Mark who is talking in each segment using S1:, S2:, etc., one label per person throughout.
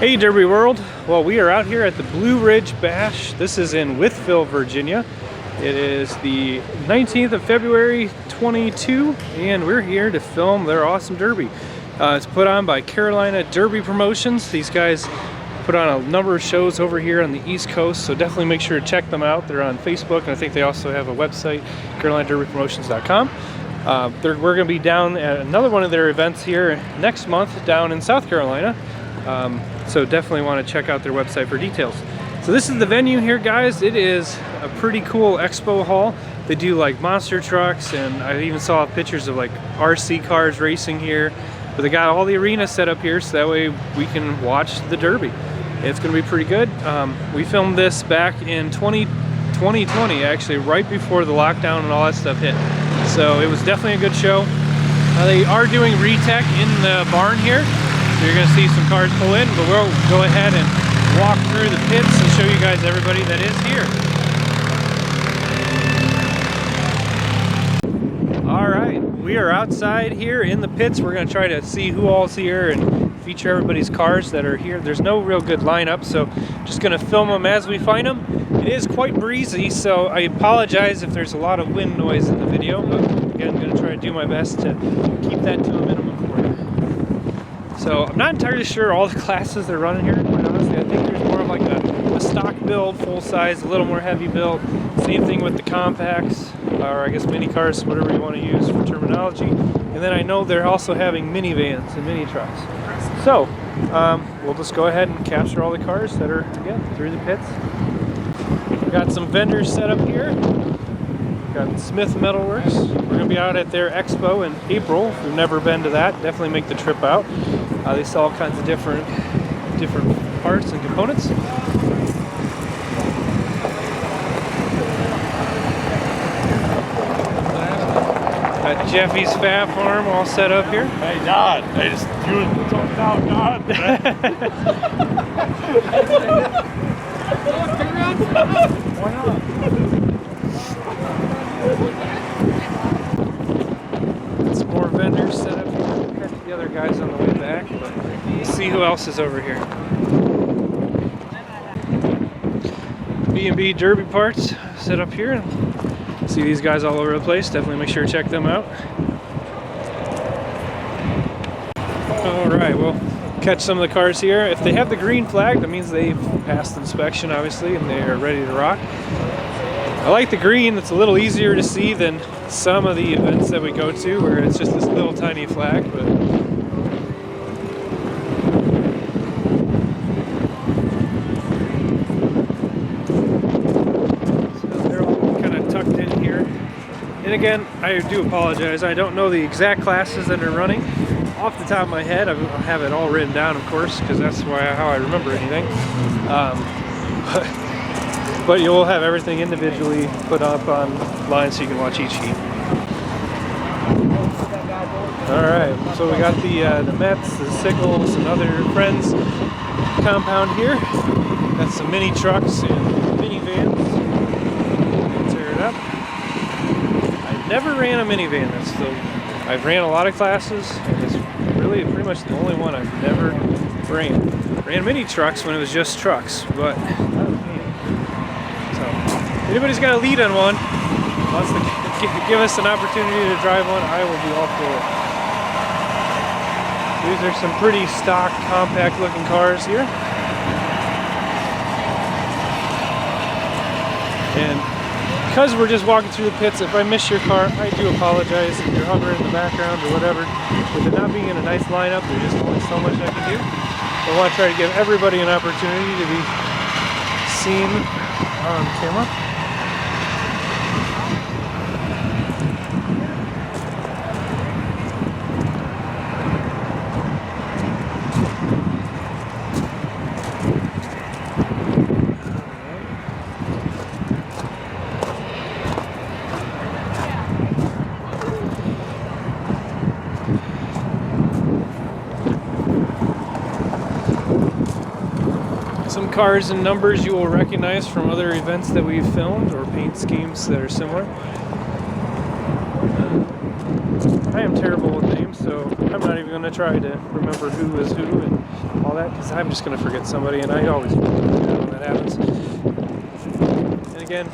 S1: Hey Derby World, well we are out here at the Blue Ridge Bash. This is in Wytheville, Virginia. It is the 19th of February 22 and we're here to film their awesome derby. It's put on by Carolina Derby Promotions. These guys put on a number of shows over here on the East Coast, so definitely make sure to check them out. They're on Facebook and I think they also have a website, CarolinaDerbyPromotions.com. We're going to be down at another one of their events here next month down in South Carolina. So definitely want to check out their website for details. So this is the venue here, guys. It is a pretty cool expo hall. They do like monster trucks, and I even saw pictures of like RC cars racing here. But they got all the arena set up here so that way we can watch the Derby. It's going to be pretty good. We filmed this back in 2020, actually, right before the lockdown and all that stuff hit. So it was definitely a good show. They are doing retech in the barn here. So you're going to see some cars pull in, but we'll go ahead and walk through the pits and show you guys everybody that is here. Alright, we are outside here in the pits. We're going to try to see who all's here and feature everybody's cars that are here. There's no real good lineup, so just going to film them as we find them. It is quite breezy, so I apologize if there's a lot of wind noise in the video, but again, I'm going to try to do my best to keep that to a minimum for you. So I'm not entirely sure all the classes they're running here, quite honestly. I think there's more of like a stock build, full size, a little more heavy build. Same thing with the compacts, or I guess mini cars, whatever you want to use for terminology. And then I know they're also having minivans and mini trucks. So we'll just go ahead and capture all the cars that are, again, through the pits. We've got some vendors set up here. Got Smith Metalworks. We're going to be out at their expo in April. If you've never been to that, definitely make the trip out. They sell all kinds of different parts and components. Got Jeffy's Fab Farm all set up here.
S2: Hey, Don, I just you jumped out, Don.
S1: Why not? Some more vendors set up here. We'll catch the other guys on the way back, but we'll see who else is over here. B&B Derby parts set up here. See these guys all over the place. Definitely make sure to check them out. Alright, we'll catch some of the cars here. If they have the green flag, that means they've passed inspection, obviously, and they are ready to rock. I like the green. It's a little easier to see than some of the events that we go to where it's just this little tiny flag. But so they're all kind of tucked in here. And again, I do apologize. I don't know the exact classes that are running off the top of my head. I have it all written down, of course, because that's how I remember anything. But you'll have everything individually put up online so you can watch each heat. Alright, so we got the Mets, the Sickles, and other friends compound here. Got some mini trucks and minivans. Tear it up. I never ran a minivan. I've ran a lot of classes, and it's really pretty much the only one I've never ran. Ran mini trucks when it was just trucks, but anybody's got a lead on one, wants to give us an opportunity to drive one, I will be all for it. These are some pretty stock, compact looking cars here. And because we're just walking through the pits, if I miss your car, I do apologize if you're hovering in the background or whatever. With it not being in a nice lineup, there's just only so much I can do. I want to try to give everybody an opportunity to be seen on camera. Some cars and numbers you will recognize from other events that we've filmed or paint schemes that are similar. I am terrible with names. so I'm not even going to try to remember who is who and all that, because I'm just going to forget somebody, and I always forget when that happens. And again,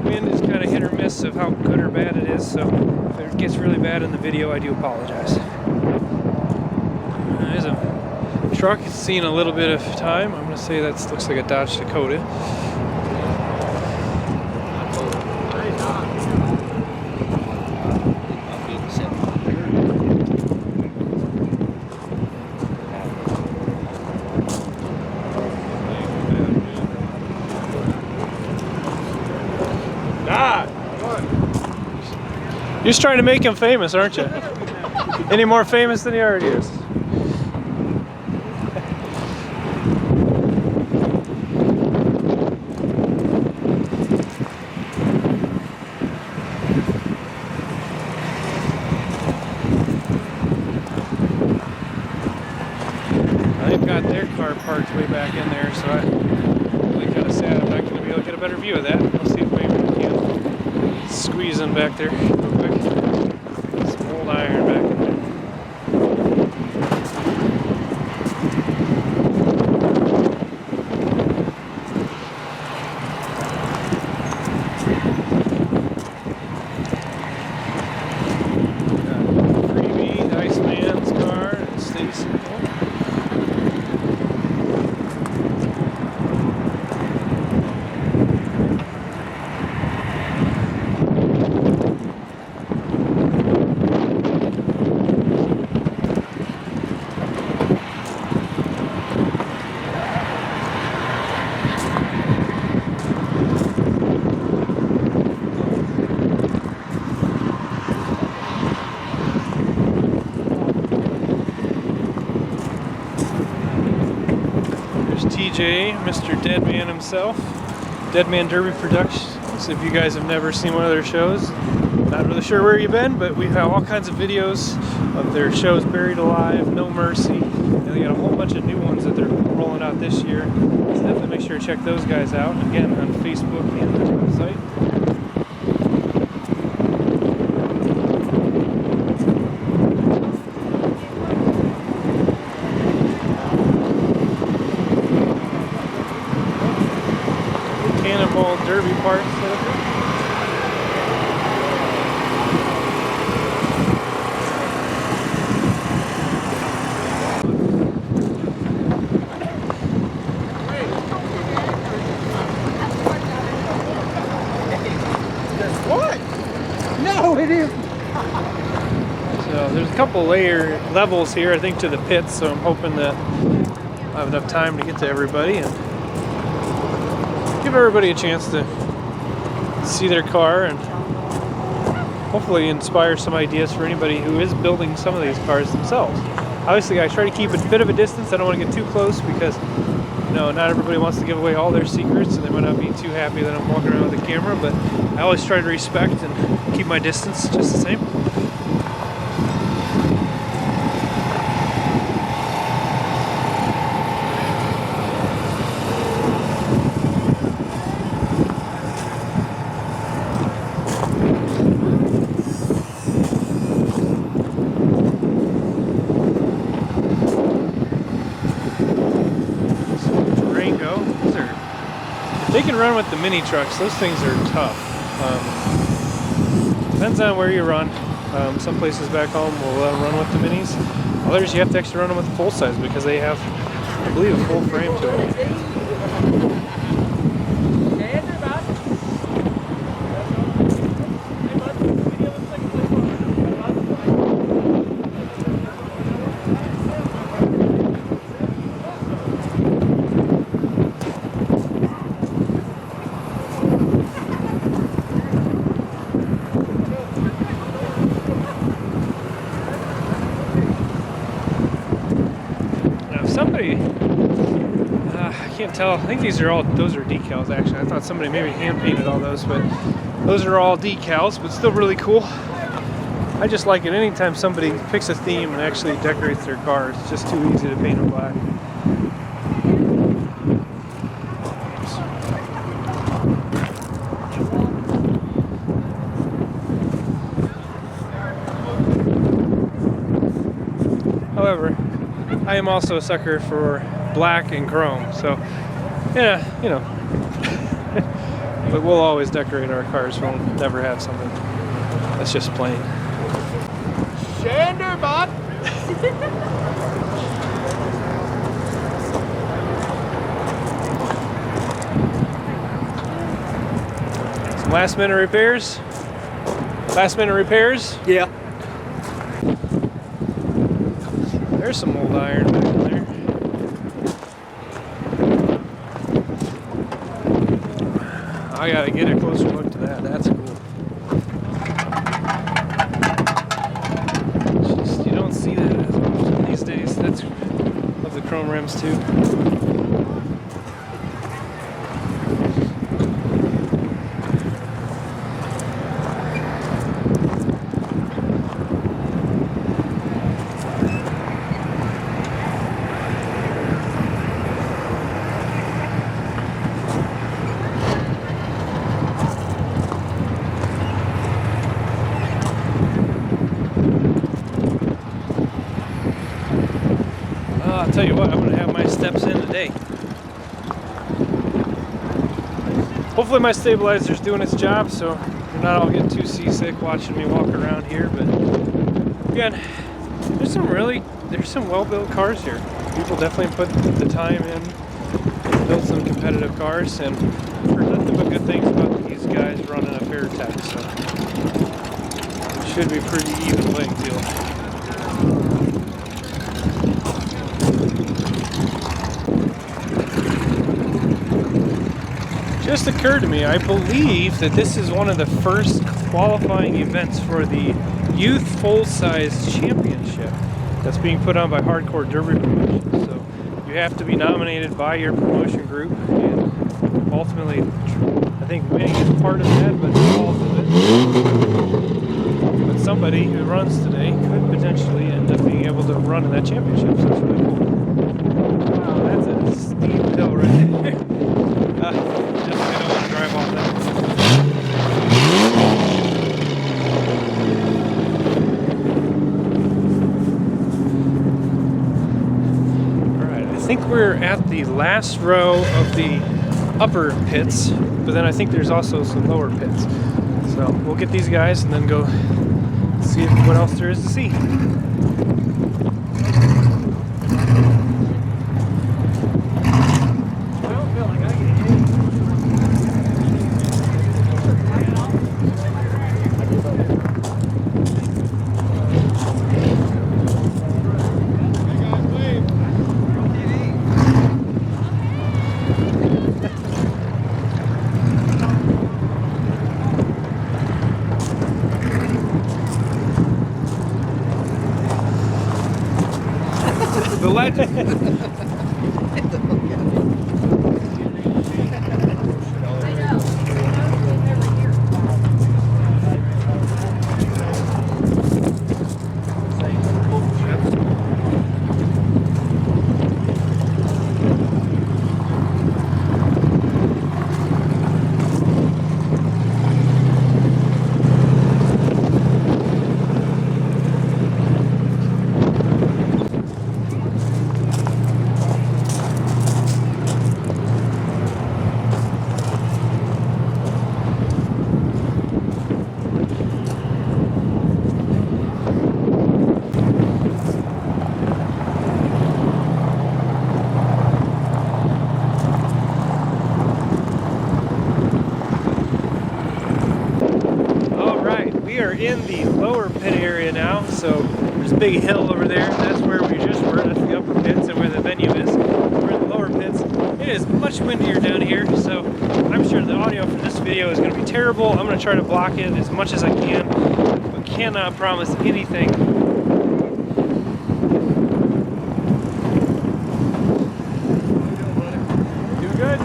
S1: wind is kind of hit or miss of how good or bad it is, so if it gets really bad in the video, I do apologize. There's a truck. It's seen a little bit of time. I'm going to say that looks like a Dodge Dakota. You're just trying to make him famous, aren't you? Any more famous than he already is. They've got their car parked way back in there, so I'm really kind of sad I'm not going to be able to get a better view of that. I'll see if maybe we can squeeze in back there real quick. Some old iron back in there. Freebie, the Iceman's car, and Stacy. TJ, Mr. Deadman himself, Deadman Derby Productions. If you guys have never seen one of their shows, not really sure where you've been, but we have all kinds of videos of their shows: Buried Alive, No Mercy, and they got a whole bunch of new ones that they're rolling out this year. So definitely make sure to check those guys out, again, on Facebook and their website. Cannonball Derby parts.
S3: What? No, it isn't.
S1: So there's a couple levels here, I think, to the pits, so I'm hoping that I'll have enough time to get to everybody and give everybody a chance to see their car and hopefully inspire some ideas for anybody who is building some of these cars themselves. Obviously, I try to keep a bit of a distance. I don't want to get too close because, you know, not everybody wants to give away all their secrets, and they might not be too happy that I'm walking around with a camera, but I always try to respect and keep my distance just the same. They can run with the mini trucks. Those things are tough. Depends on where you run. Some places back home will let them run with the minis. Others you have to actually run them with the full size because they have, I believe, a full frame to it. I can't tell. I think those are decals actually. I thought somebody maybe hand painted all those, but those are all decals, but still really cool. I just like it anytime somebody picks a theme and actually decorates their car. It's just too easy to paint them black. am also a sucker for black and chrome. So, yeah, you know. But we'll always decorate our cars. We'll never have something that's just plain.
S3: Shander, bud.
S1: Some last minute repairs. Last minute repairs.
S3: Yeah.
S1: There's some old iron back in there. I gotta get a closer look to that. That's cool. Just, you don't see that as often these days. That's of the chrome rims too. I'll tell you what, I'm going to have my steps in today. Hopefully my stabilizer's doing its job, so you're not all getting too seasick watching me walk around here. But again, there's some well-built cars here. People definitely put the time in to build some competitive cars, and I've heard nothing but good things about these guys running a fair tech, so it should be pretty even playing field. Just occurred to me, I believe that this is one of the first qualifying events for the Youth Full-Size Championship that's being put on by Hardcore Derby Promotion. So you have to be nominated by your promotion group, and ultimately, I think winning is part of that, but not all of it. But somebody who runs today could potentially end up being able to run in that championship, so that's really cool. Wow, that's a steep hill right there. Definitely don't want to drive off that. Alright, I think we're at the last row of the upper pits, but then I think there's also some lower pits. So we'll get these guys and then go see what else there is to see. The legend. In the lower pit area now, so there's a big hill over there. That's where we just were. That's the upper pits and where the venue is. We're in the lower pits. It is much windier down here, so I'm sure the audio for this video is going to be terrible. I'm going to try to block it as much as I can, but cannot promise anything. Doing good?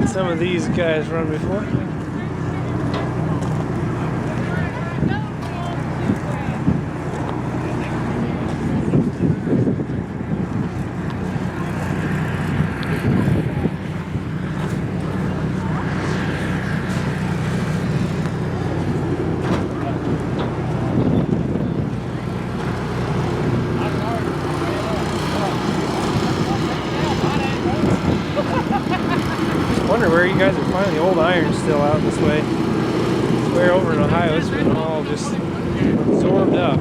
S1: some of these guys run before. Wonder where you guys are finding the old iron still out this way. Where over in Ohio, it's been all just absorbed up.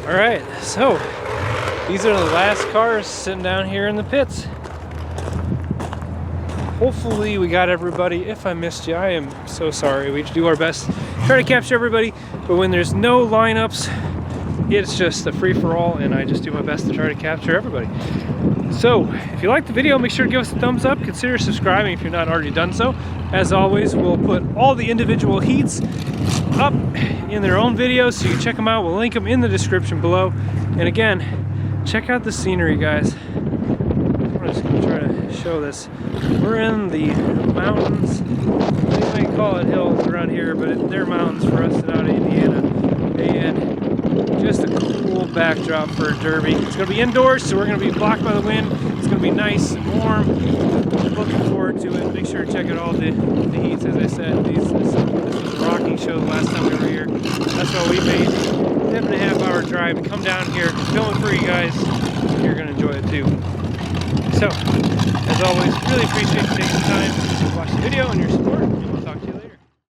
S1: All right, so these are the last cars sitting down here in the pits. Hopefully we got everybody. If I missed you, I am so sorry. We do our best to try to capture everybody, but when there's no lineups, it's just a free-for-all, and I just do my best to try to capture everybody. So if you liked the video, make sure to give us a thumbs up. Consider subscribing if you're not already done so. As always, we'll put all the individual heats up in their own videos, so you can check them out. We'll link them in the description below. And again, check out the scenery, guys. I'm just gonna try to show this. We're in the mountains. They may call it hills around here, but they're mountains for us out of Indiana. And just a cool backdrop for a derby. It's gonna be indoors, so we're gonna be blocked by the wind. It's gonna be nice and warm. Looking forward to it. Make sure to check out all the heats, as I said. This was a rocking show the last time we were here. That's why we made a 7.5-hour drive to come down here, film it for you guys. You're gonna enjoy it too. So, as always, really appreciate you taking the time to watch the video and your support, and we'll talk to you later.